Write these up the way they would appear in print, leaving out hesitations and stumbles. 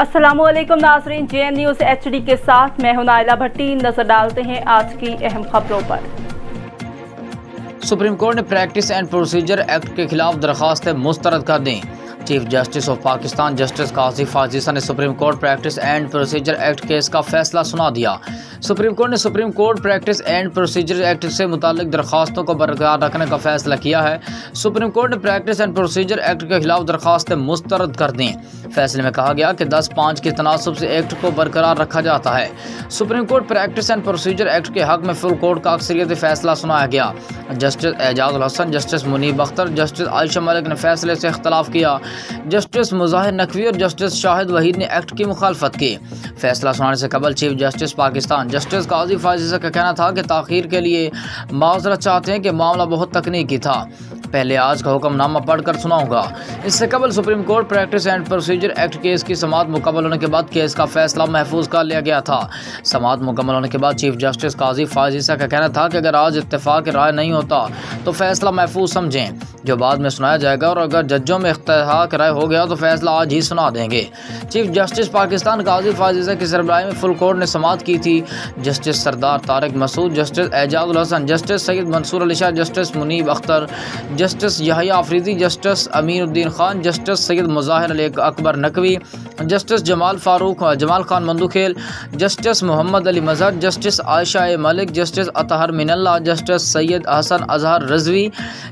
अस्सलामु अलैकुम नाज़रीन, JN न्यूज़ HD के साथ मैं हूं नाइला भट्टी। नजर डालते हैं आज की अहम खबरों पर। सुप्रीम कोर्ट ने प्रैक्टिस एंड प्रोसीजर एक्ट के खिलाफ दरख्वास्तें मुस्तरद कर दी। Chief justice of Pakistan justice Qazi Faez Isa ने supreme court practice and procedure act case का फैसला सुना दिया। सुप्रीम कोर्ट ने supreme court practice and procedure act से मुताल्लिक दरख्वास्तों को बरकरार रखने का फैसला किया है। सुप्रीम कोर्ट ने प्रैक्टिस एंड प्रोसीजर एक्ट के खिलाफ दरख्वास्तें मुस्तरद कर दी। फैसले में कहा गया कि 10-5 के तनासब से एक्ट को बरकरार रखा जाता है। Supreme court practice and procedure act के हक में फुल कोर्ट का अक्सरियत फैसला सुनाया गया। Justice Ijazul Hasan, justice Munib Akhtar, justice Ayesha Malik ने फैसले से इख्तलाफ किया। जस्टिस मुज़ाहिर नकवी और जस्टिस शाहिद वहीद ने एक्ट की मुखालफत की। फैसला सुनाने से कबल chief justice Pakistan justice Qazi फाजिसा का कहना था कि ताख़ीर के लिए माज़रत चाहते हैं कि मामला बहुत तकनीकी था। पहले आज का हुक्मनामा पढ़कर सुनाऊंगा। इससे कबल supreme court practice and procedure act case की समाअत मुकम्मल होने के बाद केस का फैसला महफूज कर लिया गया था। समाअत मुकम्मल होने के बाद चीफ जस्टिस काजी फाजिसा का कहना था कि अगर आज इत्तेफाक राय नहीं होता तो फैसला महफूज समझें, जो बाद में सुनाया जाएगा, और अगर जजों में इत्तेफाक राय हो गया तो फैसला आज ही सुना देंगे। चीफ जस्टिस पाकिस्तान काजी फाजिसा की सरबराही में फुल कोर्ट ने समाअत की थी। Justice Sardar Tariq Masood, justice Ijazul Hasan, justice Syed Mansoor Ali Shah, justice Munib Akhtar, justice Yahya Afridi, justice Aminuddin Khan, justice Syed Mazahar Ali Akbar Naqvi, justice Jamal Khan Mandokhel, justice Muhammad Ali Mazhar, justice Ayesha Malik, justice Athar Minallah, justice Syed Hasan Azhar Rizvi,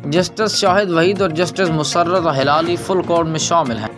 justice Shahid Waheed और justice Musarrat Hilali full court में शामिल हैं।